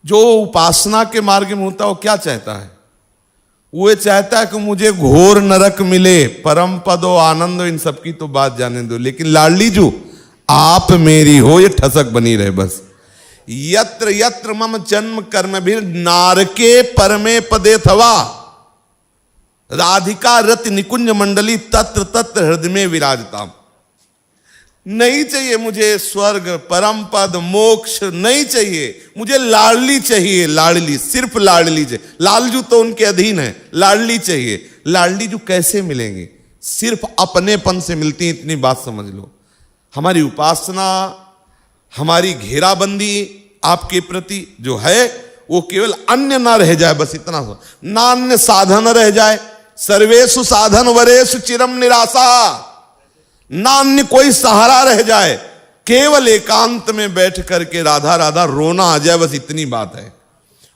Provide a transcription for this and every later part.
जो उपासना के मार्ग में होता है वो क्या चाहता है? वो ये चाहता है कि मुझे घोर नरक मिले, परम पद हो, आनंद हो, इन सब की तो बात जाने दो, लेकिन लाडली जू आप मेरी हो, ये ठसक बनी रहे बस। यत्र यत्र मम जन्म कर्म भी नारके परमे पदे थवा, राधिका रति निकुंज मंडली तत्र तत्र हृदय में विराजता। नहीं चाहिए मुझे स्वर्ग, परम पद, मोक्ष नहीं चाहिए, मुझे लाडली चाहिए, लाडली, सिर्फ लाडली चाहिए। लालजू तो उनके अधीन है, लाडली चाहिए। लाडली जू कैसे मिलेंगे? सिर्फ अपनेपन से मिलती है, इतनी बात समझ लो। हमारी उपासना, हमारी घेराबंदी आपके प्रति जो है वो केवल अन्य ना रह जाए, बस इतना सा, ना अन्य साधन रह जाए। सर्वेषु साधन वरेषु चिरम निराशा, ना अन्य कोई सहारा रह जाए, केवल एकांत में बैठ करके राधा राधा रोना आ जाए, बस इतनी बात है।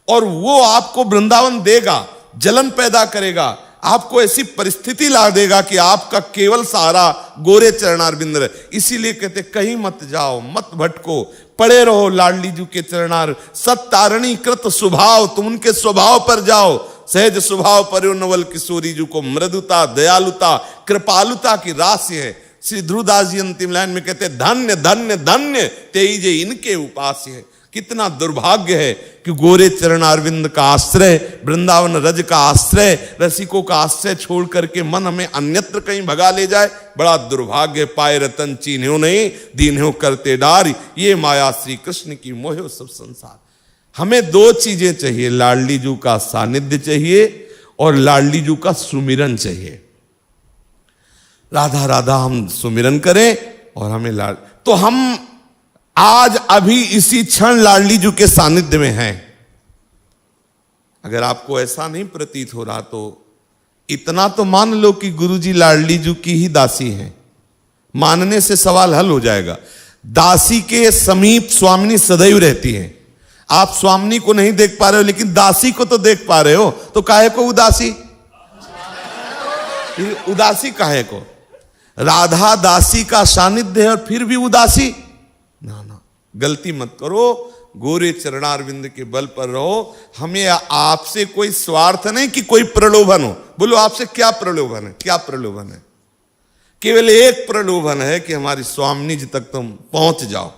और वो आपको वृंदावन देगा, जलन पैदा करेगा, आपको ऐसी परिस्थिति ला देगा कि आपका केवल सहारा गोरे चरणारविंद रहे। इसीलिए कहते कहीं मत जाओ, मत भटको, पड़े रहो लाडली जू के चरणार। सत्तारणी कृत स्वभाव, तुम उनके स्वभाव पर जाओ। सहज स्वभाव पर नवल किशोरी जू को मृदुता, दयालुता, कृपालुता की राशि है। श्री ध्रुवदास जी अंतिम लाइन में कहते धन्य धन्य धन्य तेईजे इनके उपास्य है। कितना दुर्भाग्य है कि गोरे चरण अरविंद का आश्रय, वृंदावन रज का आश्रय, रसिकों का आश्रय छोड़ करके मन हमें अन्यत्र कहीं भगा ले जाए। बड़ा दुर्भाग्य। पाए रतन चीन्ह्यो नहीं, दीन्ह्यो करते डार, ये माया श्री कृष्ण की मोहे सब संसार। हमें दो चीजें चाहिए, लाडली जू का सानिध्य चाहिए और लाडली जू का सुमिरन चाहिए। राधा राधा हम सुमिरन करें और हमें लाड, तो हम आज अभी इसी क्षण लाडली जू के सानिध्य में हैं। अगर आपको ऐसा नहीं प्रतीत हो रहा तो इतना तो मान लो कि गुरुजी लाडली जू की ही दासी हैं। मानने से सवाल हल हो जाएगा। दासी के समीप स्वामिनी सदैव रहती हैं। आप स्वामिनी को नहीं देख पा रहे हो, लेकिन दासी को तो देख पा रहे हो, तो काहे को उदासी? उदासी काहे को? राधा दासी का सानिध्य है और फिर भी उदासी? ना ना, गलती मत करो। गोरे चरणारविंद के बल पर रहो। हमें आपसे कोई स्वार्थ नहीं कि कोई प्रलोभन हो। बोलो आपसे क्या प्रलोभन है? क्या प्रलोभन है? केवल एक प्रलोभन है कि हमारी स्वामिनी जी तक तुम पहुंच जाओ।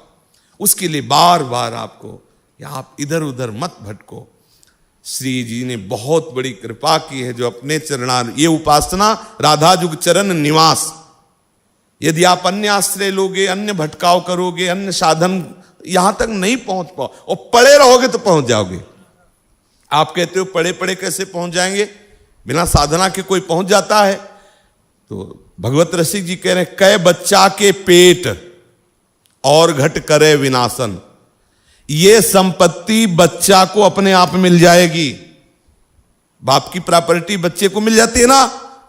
उसके लिए बार बार आपको, आप इधर उधर मत भटको। श्री जी ने बहुत बड़ी कृपा की है जो अपने चरणार, ये उपासना राधा जुग चरण निवास। यदि आप अन्य आश्रय लोगे, अन्य भटकाव करोगे, अन्य साधन, यहां तक नहीं पहुंच पाओ और पड़े रहोगे तो पहुंच जाओगे। आप कहते हो पड़े पड़े कैसे पहुंच जाएंगे? बिना साधना के कोई पहुंच जाता है? तो भगवत रसिक जी कह रहे हैं, कै बच्चा के पेट और घट करे विनाशन। ये संपत्ति बच्चा को अपने आप मिल जाएगी। बाप की प्रॉपर्टी बच्चे को मिल जाती है ना,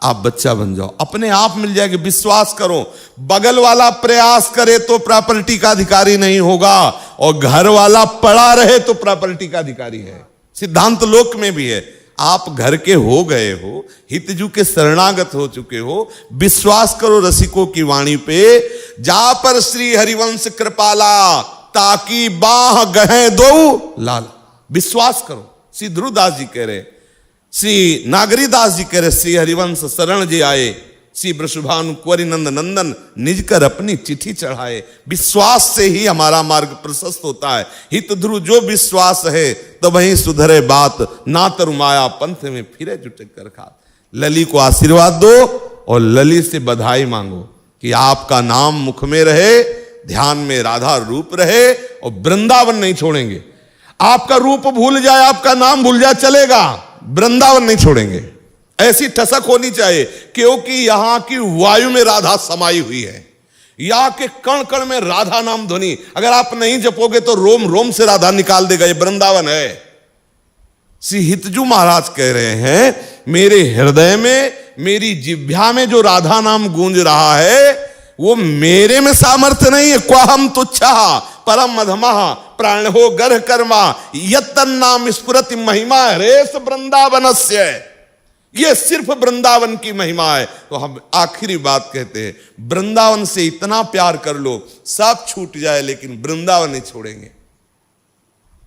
आप बच्चा बन जाओ, अपने आप मिल जाएगी। विश्वास करो। बगल वाला प्रयास करे तो प्रॉपर्टी का अधिकारी नहीं होगा, और घर वाला पड़ा रहे तो प्रॉपर्टी का अधिकारी है। सिद्धांत लोक में भी है। आप घर के हो गए हो, हितजू के शरणागत हो चुके हो, विश्वास करो रसिकों की वाणी पे। जा पर श्री हरिवंश कृपाला, ताकि बाह गहे दो लाल। विश्वास करो। श्री ध्रुवदास जी कह रहे, श्री नागरीदास जी कह रहे, श्री हरिवंश शरण जे आए, श्री वृषभानु कुंवरी नंद नंदन निज कर अपनी चिट्ठी चढ़ाए। विश्वास से ही हमारा मार्ग प्रशस्त होता है। हित ध्रुव जो विश्वास है तो वहीं सुधरे बात, ना तरु माया पंथ में फिरे जुटे कर खात। लली को आशीर्वाद दो और लली से बधाई मांगो कि आपका नाम मुख में रहे, ध्यान में राधा रूप रहे, और वृंदावन नहीं छोड़ेंगे। आपका रूप भूल जाए, आपका नाम भूल जाए, चलेगा, वृंदावन नहीं छोड़ेंगे। ऐसी ठसक होनी चाहिए, क्योंकि यहां की वायु में राधा समाई हुई है। यहां के कण कण में राधा नाम ध्वनि, अगर आप नहीं जपोगे तो रोम रोम से राधा निकाल देगा। ये वृंदावन है। श्री हितजू महाराज कह रहे हैं, मेरे हृदय में, मेरी जिह्वा में जो राधा नाम गूंज रहा है, वो मेरे में सामर्थ्य नहीं है। क्वाहम तुच्छा परम मधमः प्राण हो गर्ह कर्मा, यत्तन नाम स्फुरति महिमा रेस वृंदावनस्य। ये सिर्फ वृंदावन की महिमा है। तो हम आखिरी बात कहते हैं, वृंदावन से इतना प्यार कर लो, सब छूट जाए लेकिन वृंदावन नहीं छोड़ेंगे।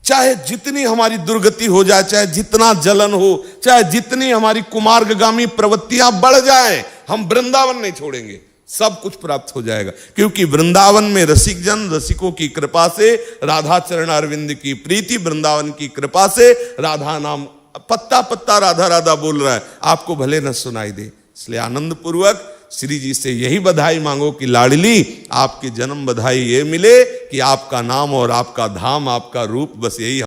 चाहे जितनी हमारी दुर्गति हो जाए, चाहे जितना जलन हो, चाहे जितनी हमारी कुमार्गगामी प्रवृत्तियां बढ़ जाएं, हम वृंदावन नहीं छोड़ेंगे, सब कुछ प्राप्त हो जाएगा। क्योंकि वृंदावन में रसिक जन, रसिकों की कृपा से, राधा चरण अरविंद की प्रीति, वृंदावन की कृपा से राधा नाम पत्ता पत्ता राधा राधा बोल रहा है, आपको भले न सुनाई दे। इसलिए आनंद पूर्वक श्री जी से यही बधाई मांगो कि लाडली आपकी जन्म बधाई ये मिले कि आपका नाम और आपका धाम, आपका रूप, बस यही